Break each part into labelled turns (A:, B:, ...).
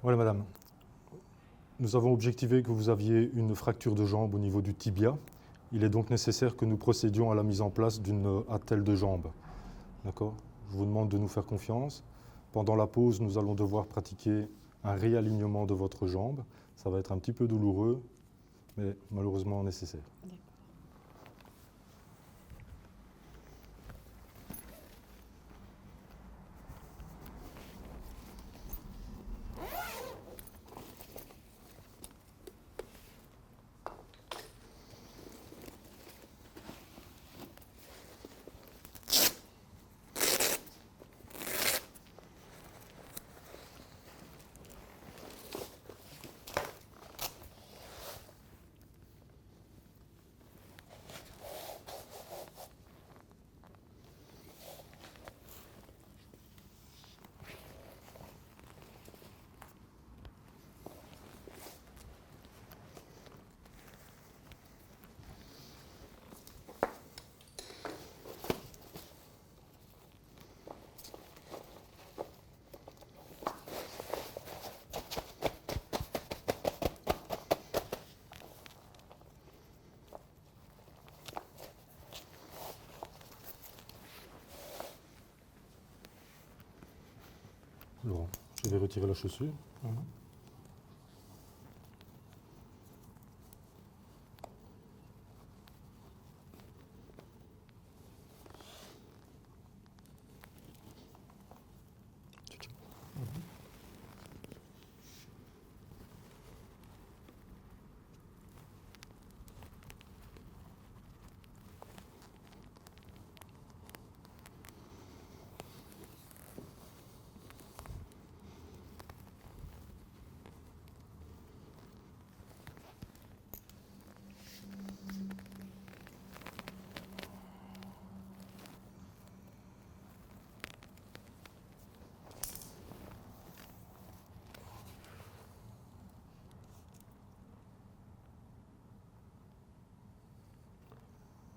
A: Voilà, madame. Nous avons objectivé que vous aviez une fracture de jambe au niveau du tibia. Il est donc nécessaire que nous procédions à la mise en place d'une attelle de jambe. D'accord? Je vous demande de nous faire confiance. Pendant la pause, nous allons devoir pratiquer un réalignement de votre jambe. Ça va être un petit peu douloureux, mais malheureusement nécessaire.
B: D'accord.
A: Laurent, je vais retirer la chaussure.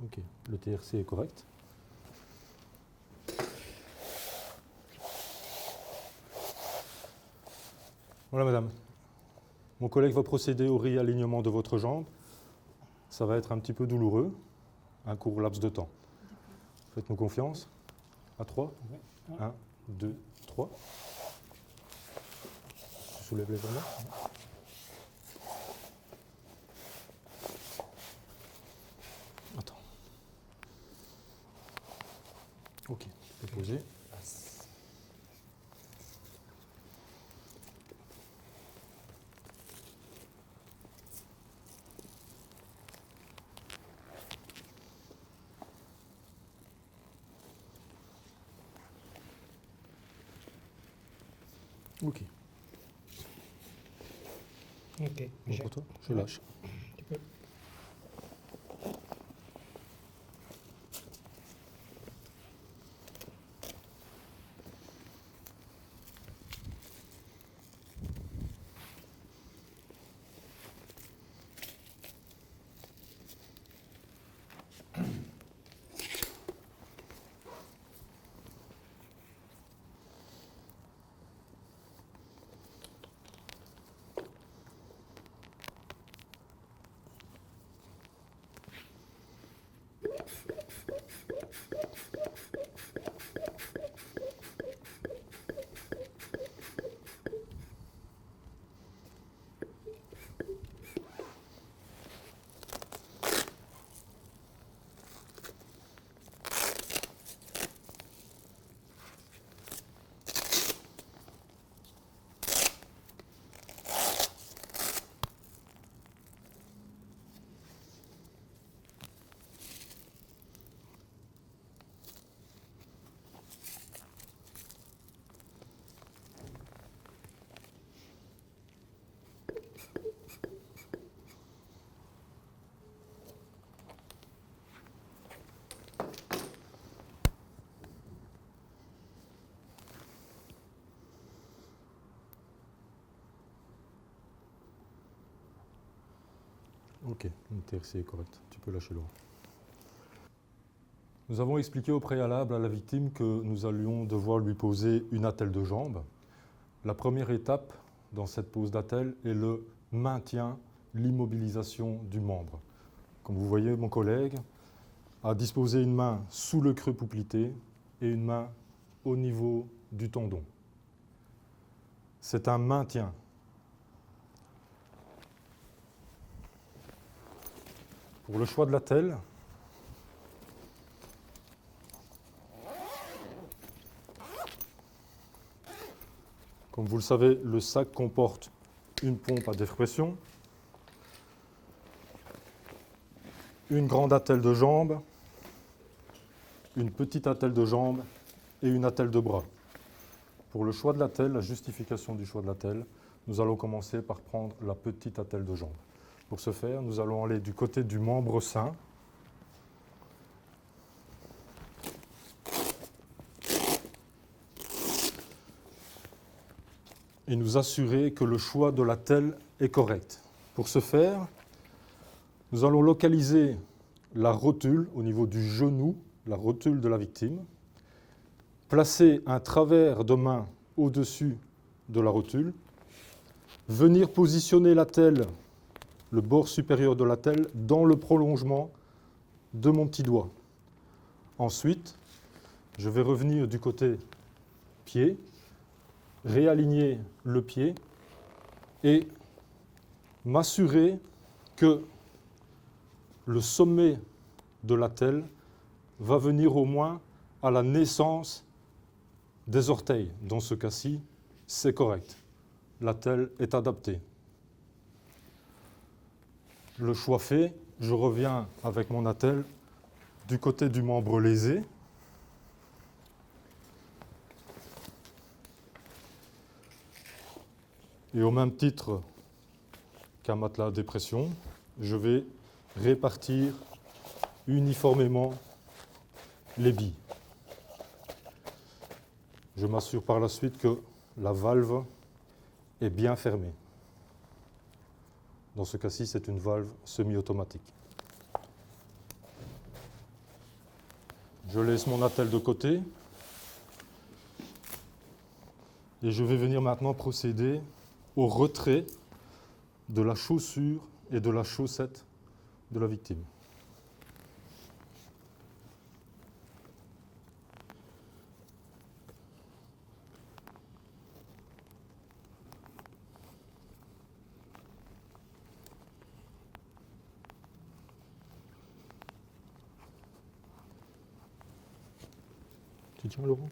A: Ok, le TRC est correct. Voilà, madame. Mon collègue va procéder au réalignement de votre jambe. Ça va être un petit peu douloureux, un court laps de temps. Faites-nous confiance. À 3. 1, 2, 3. Je soulève les bras. Attends. Ok, tu peux poser. Ok.
C: Ok.
A: Bon pour toi, je lâche.
C: Tu peux.
A: Ok, le TRC est correct. Tu peux lâcher Laurent. Nous avons expliqué au préalable à la victime que nous allions devoir lui poser une attelle de jambe. La première étape dans cette pose d'attelle est le maintien, l'immobilisation du membre. Comme vous voyez, mon collègue a disposé une main sous le creux poplité et une main au niveau du tendon. C'est un maintien. Pour le choix de l'attelle, comme vous le savez, le sac comporte une pompe à dépression, une grande attelle de jambe, une petite attelle de jambe et une attelle de bras. Pour le choix de l'attelle, la justification du choix de l'attelle, nous allons commencer par prendre la petite attelle de jambe. Pour ce faire, nous allons aller du côté du membre sain. Et nous assurer que le choix de l'attelle est correct. Pour ce faire, nous allons localiser la rotule au niveau du genou, la rotule de la victime, placer un travers de main au-dessus de la rotule, venir positionner l'attelle, le bord supérieur de l'attelle, dans le prolongement de mon petit doigt. Ensuite, je vais revenir du côté pied, réaligner le pied et m'assurer que le sommet de l'attelle va venir au moins à la naissance des orteils. Dans ce cas-ci, c'est correct. L'attelle est adaptée. Le choix fait, je reviens avec mon attelle du côté du membre lésé. Et au même titre qu'un matelas à dépression, je vais répartir uniformément les billes. Je m'assure par la suite que la valve est bien fermée. Dans ce cas-ci, c'est une valve semi-automatique. Je laisse mon attelle de côté et je vais venir maintenant procéder au retrait de la chaussure et de la chaussette de la victime. Tu tiens, Laurent ?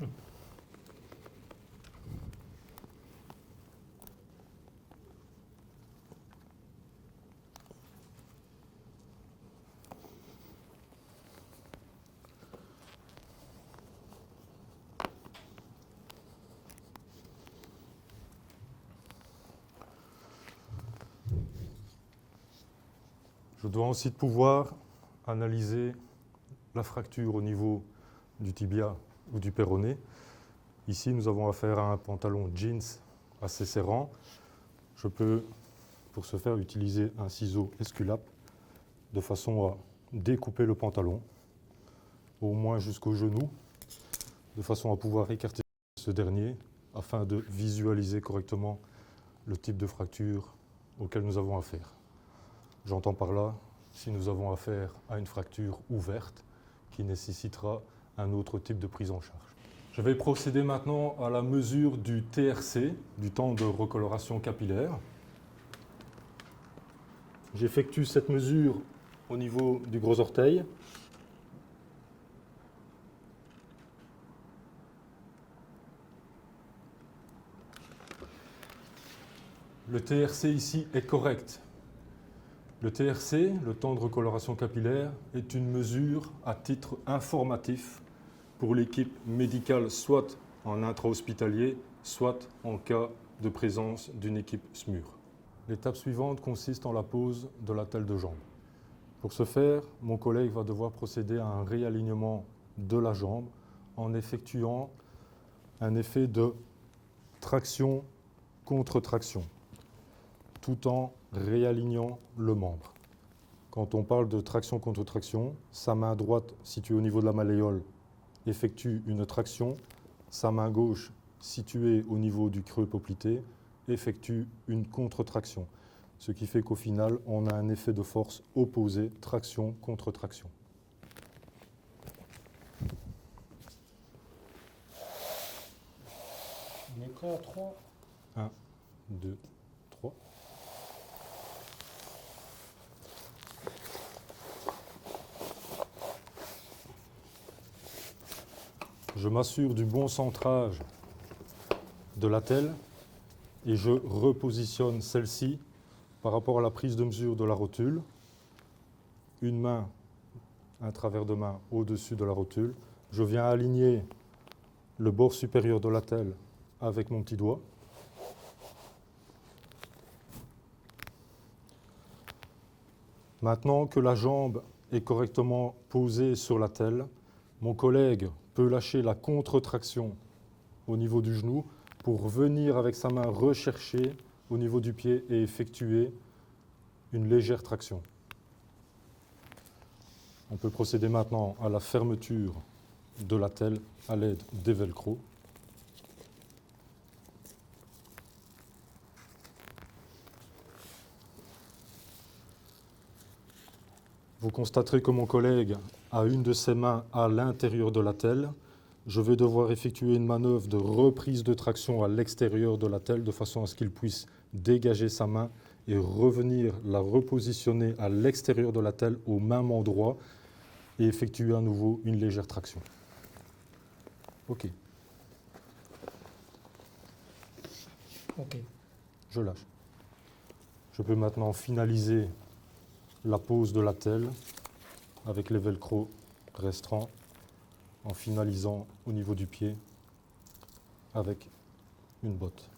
A: Je dois ensuite pouvoir analyser la fracture au niveau du tibia ou du péroné. Ici, nous avons affaire à un pantalon jeans assez serrant. Je peux, pour ce faire, utiliser un ciseau esculape de façon à découper le pantalon, au moins jusqu'au genou, de façon à pouvoir écarter ce dernier afin de visualiser correctement le type de fracture auquel nous avons affaire. J'entends par là si nous avons affaire à une fracture ouverte qui nécessitera un autre type de prise en charge. Je vais procéder maintenant à la mesure du TRC, du temps de recoloration capillaire. J'effectue cette mesure au niveau du gros orteil. Le TRC ici est correct. Le TRC, le temps de recoloration capillaire, est une mesure à titre informatif pour l'équipe médicale, soit en intra-hospitalier, soit en cas de présence d'une équipe SMUR. L'étape suivante consiste en la pose de l'attelle de jambe. Pour ce faire, mon collègue va devoir procéder à un réalignement de la jambe en effectuant un effet de traction contre traction, tout en réalignant le membre. Quand on parle de traction contre traction, sa main droite située au niveau de la malléole effectue une traction, sa main gauche située au niveau du creux poplité effectue une contre-traction. Ce qui fait qu'au final, on a un effet de force opposé, traction contre traction.
B: On est prêt à 3.
A: 1, 2, 3. Je m'assure du bon centrage de l'attelle et je repositionne celle-ci par rapport à la prise de mesure de la rotule. Une main, un travers de main au-dessus de la rotule. Je viens aligner le bord supérieur de l'attelle avec mon petit doigt. Maintenant que la jambe est correctement posée sur l'attelle, mon collègue peut lâcher la contre-traction au niveau du genou pour venir avec sa main rechercher au niveau du pied et effectuer une légère traction. On peut procéder maintenant à la fermeture de l'attelle à l'aide des velcro. Vous constaterez que mon collègue a une de ses mains à l'intérieur de l'attelle. Je vais devoir effectuer une manœuvre de reprise de traction à l'extérieur de l'attelle de façon à ce qu'il puisse dégager sa main et revenir la repositionner à l'extérieur de l'attelle au même endroit et effectuer à nouveau une légère traction. OK.
B: Ok.
A: Je lâche. Je peux maintenant finaliser la pose de l'attelle avec les velcro restants en finalisant au niveau du pied avec une botte.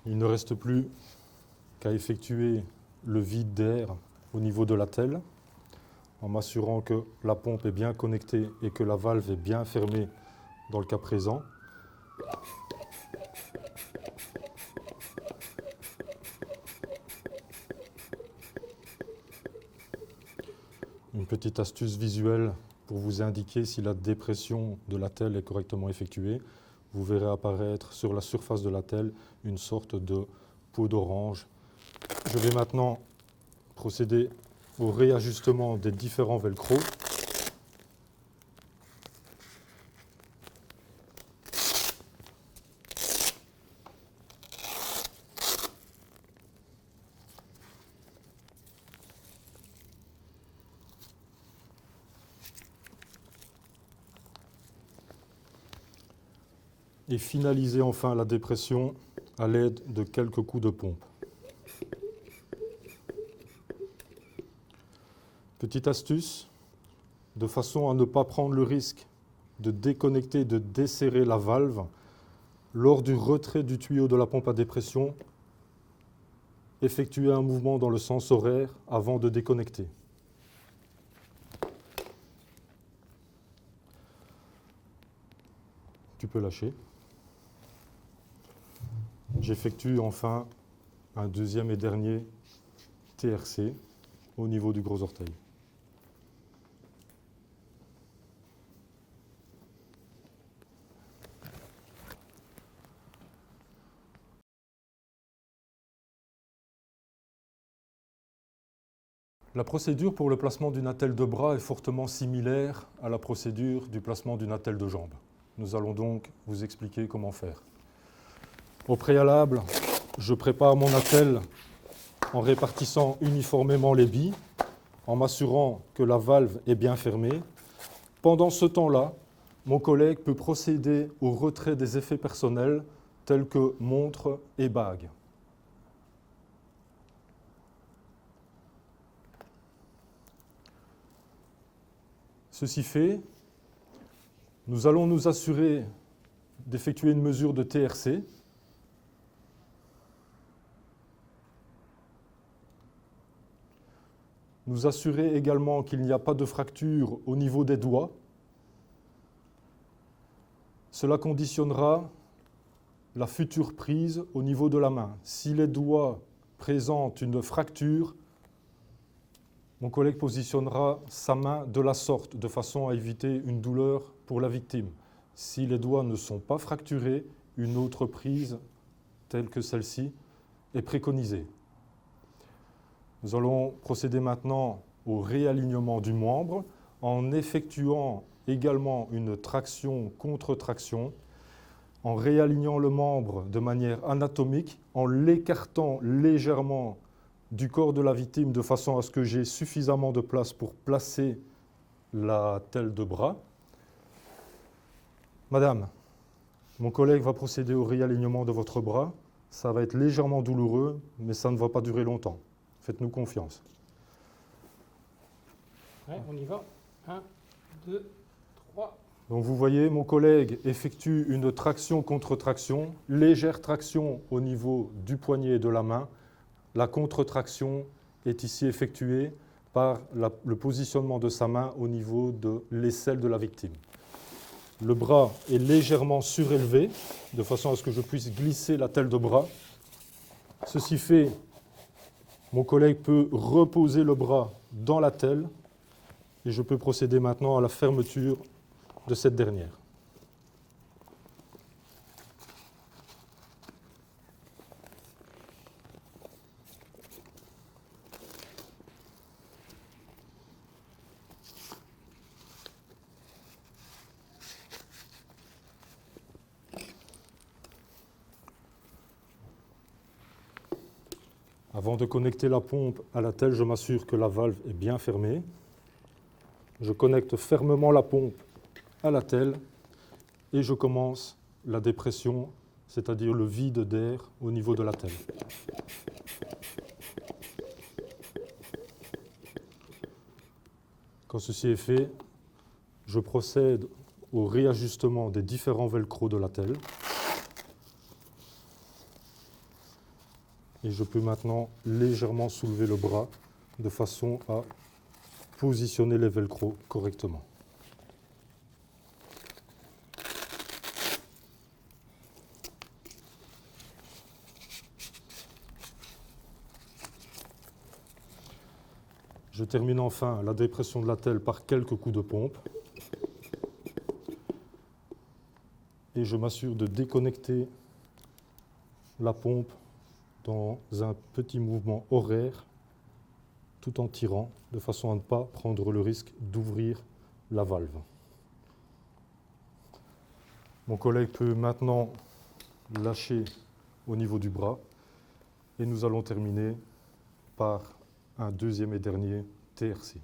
A: Il ne reste plus qu'à effectuer le vide d'air au niveau de l'attelle en m'assurant que la pompe est bien connectée et que la valve est bien fermée dans le cas présent. Une petite astuce visuelle pour vous indiquer si la dépression de l'attelle est correctement effectuée. Vous verrez apparaître sur la surface de l'attelle une sorte de peau d'orange. Je vais maintenant procéder au réajustement des différents velcro. Et finaliser enfin la dépression à l'aide de quelques coups de pompe. Petite astuce, de façon à ne pas prendre le risque de déconnecter, de desserrer la valve, lors du retrait du tuyau de la pompe à dépression, effectuez un mouvement dans le sens horaire avant de déconnecter. Tu peux lâcher. J'effectue enfin un deuxième et dernier TRC au niveau du gros orteil. La procédure pour le placement d'une attelle de bras est fortement similaire à la procédure du placement d'une attelle de jambe. Nous allons donc vous expliquer comment faire. Au préalable, je prépare mon attelle en répartissant uniformément les billes, en m'assurant que la valve est bien fermée. Pendant ce temps-là, mon collègue peut procéder au retrait des effets personnels tels que montre et bague. Ceci fait, nous allons nous assurer d'effectuer une mesure de TRC. Nous assurer également qu'il n'y a pas de fracture au niveau des doigts. Cela conditionnera la future prise au niveau de la main. Si les doigts présentent une fracture, Mon collègue positionnera sa main de la sorte, de façon à éviter une douleur pour la victime. Si les doigts ne sont pas fracturés, une autre prise telle que celle-ci est préconisée. Nous allons procéder maintenant au réalignement du membre en effectuant également une traction contre traction, en réalignant le membre de manière anatomique, en l'écartant légèrement du corps de la victime de façon à ce que j'ai suffisamment de place pour placer la telle de bras. Madame, mon collègue va procéder au réalignement de votre bras. Ça va être légèrement douloureux, mais ça ne va pas durer longtemps. Faites-nous confiance.
B: Ouais, on y va. 1, 2, 3.
A: Donc vous voyez, mon collègue effectue une traction contre traction, légère traction au niveau du poignet et de la main. La contre-traction est ici effectuée par le positionnement de sa main au niveau de l'aisselle de la victime. Le bras est légèrement surélevé, de façon à ce que je puisse glisser la telle de bras. Ceci fait, mon collègue peut reposer le bras dans la telle et je peux procéder maintenant à la fermeture de cette dernière. Avant de connecter la pompe à la telle, je m'assure que la valve est bien fermée. Je connecte fermement la pompe à la telle et je commence la dépression, c'est-à-dire le vide d'air au niveau de la telle. Quand ceci est fait, je procède au réajustement des différents velcro de la telle. Et je peux maintenant légèrement soulever le bras de façon à positionner les velcro correctement. Je termine enfin la dépression de la telle par quelques coups de pompe. Et je m'assure de déconnecter la pompe dans un petit mouvement horaire, tout en tirant, de façon à ne pas prendre le risque d'ouvrir la valve. Mon collègue peut maintenant lâcher au niveau du bras et nous allons terminer par un deuxième et dernier TRC.